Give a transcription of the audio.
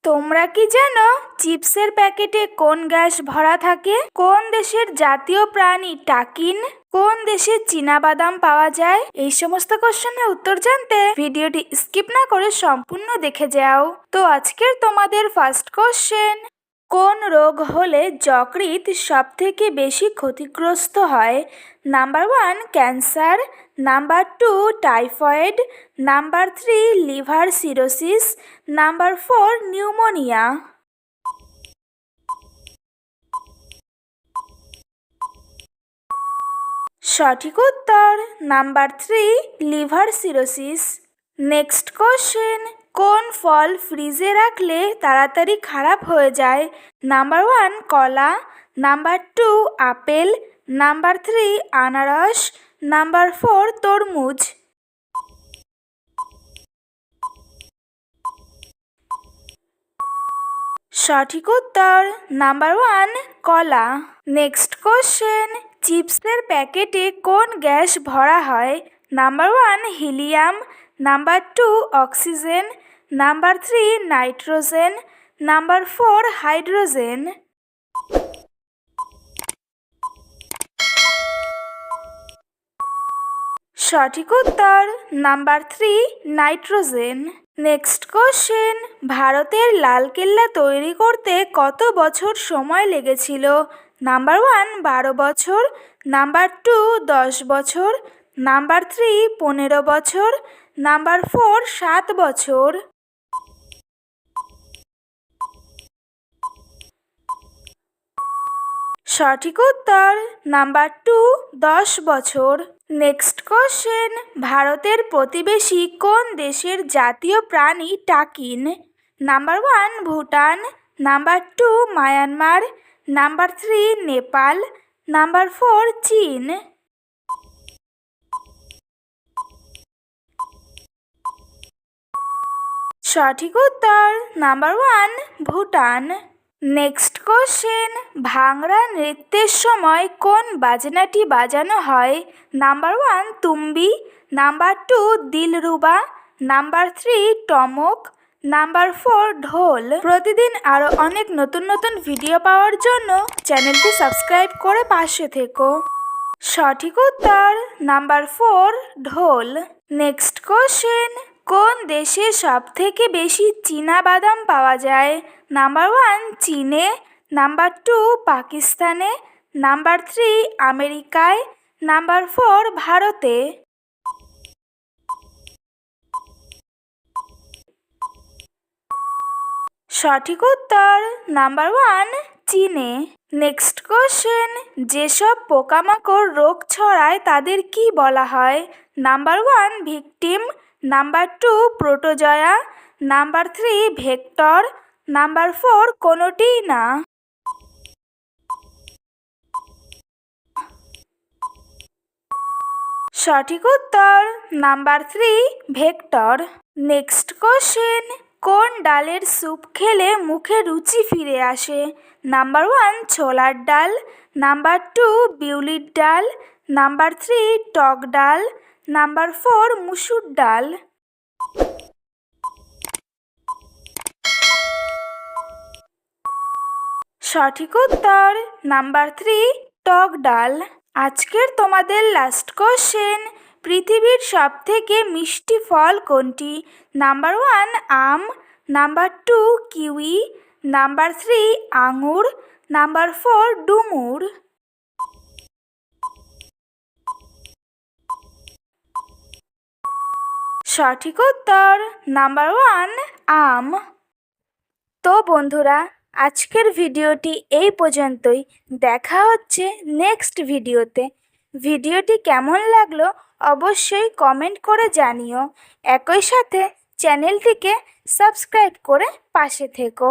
তোমরা কি জানো চিপসের প্যাকেটে কোন গ্যাস ভরা থাকে? কোন দেশের জাতীয় প্রাণী টাকিন? কোন দেশে চীনাবাদাম পাওয়া যায়? এই সমস্ত কোশ্চেনের উত্তর জানতে ভিডিওটি স্কিপ না করে সম্পূর্ণ দেখে যাও। তো আজকের তোমাদের ফার্স্ট কোশ্চেন, কোন রোগ হলে যকৃৎ সব থেকে বেশি ক্ষতিগ্রস্ত হয়? Number 1 cancer, number 2 typhoid, number 3 liver cirrhosis, number 4 pneumonia. সঠিক উত্তর number 3 liver cirrhosis. Next question, কোন ফল ফ্রিজে রাখলে তাড়াতাড়ি খারাপ হয়ে যায়? নাম্বার 1 কলা, নাম্বার 2 আপেল, নাম্বার 3 আনারস, নাম্বার 4 তরমুজ। সঠিক উত্তর নাম্বার 1 কলা। নেক্সট কোশ্চেন, চিপসের প্যাকেটে কোন গ্যাস ভরা হয়? Number 1 helium, number 2 oxygen, number 3 nitrogen, number 4 hydrogen. সঠিক উত্তর নাম্বার 3 নাইট্রোজেন। নেক্সট কোশ্চেন, ভারতের লালকেল্লা তৈরি করতে কত বছর সময় লেগেছিল? নাম্বার 1 12 বছর, নাম্বার 2 10 বছর, নাম্বার 3 15 বছর, নাম্বার 4 7 বছর। সঠিক উত্তর নাম্বার 2 10 বছর। নেক্সট কোশ্চেন, ভারতের প্রতিবেশী কোন দেশের জাতীয় প্রাণী takin? Number 1 Bhutan, number 2 Myanmar, number 3 Nepal, number 4 চীন। সঠিক উত্তর নাম্বার 1 ভুটান। নেক্সট কোশ্চেন, ভাংড়া নৃত্যের সময় কোন বাজনাটি বাজানো হয়? Number 1 tumbi, number 2 dilruba, number 3 টমক, নাম্বার 4 ঢোল। প্রতিদিন আরও অনেক নতুন নতুন ভিডিও পাওয়ার জন্য চ্যানেলটি সাবস্ক্রাইব করে পাশে থেকো। সঠিক উত্তর নাম্বার 4 ঢোল। নেক্সট কোশ্চেন, কোন দেশে সবথেকে বেশি চীনাবাদাম পাওয়া যায়? নাম্বার 1 চীনে, নাম্বার 2 পাকিস্তানে, নাম্বার 3 আমেরিকায়, নাম্বার 4 ভারতে। সঠিক উত্তর নাম্বার 1 চীনে। নেক্সট কোশ্চেন, যেসব পোকামাকড় রোগ ছড়ায় তাদের কি বলা হয়? Number 1 victim, number 2 protozoa, number 3 vector, number 4 কোনোটিই না। সঠিক উত্তর নাম্বার 3 ভেক্টর। নেক্সট কোশ্চেন, কোন ডালের স্যুপ খেলে মুখে রুচি ফিরে আসে? নাম্বার 1 ছোলার ডাল, নাম্বার 2 বিউলির ডাল, নাম্বার 3 টক ডাল, নাম্বার 4 মুসুর ডাল। সঠিক উত্তর নাম্বার 3 টক ডাল। আজকের তোমাদের লাস্ট কোশ্চেন, পৃথিবীর সবথেকে মিষ্টি ফল কোনটি? নাম্বার 1 আম, নাম্বার 2 কিউই, নাম্বার 3 আঙুর, নাম্বার 4 ডুমুর। সঠিক উত্তর নাম্বার 1 আম। তো বন্ধুরা, আজকের ভিডিওটি এই পর্যন্তই। দেখা হচ্ছে নেক্সট ভিডিওতে। ভিডিওটি কেমন লাগলো অবশ্যই কমেন্ট করে জানিও। একই সাথে চ্যানেলটিকে সাবস্ক্রাইব করে পাশে থেকো।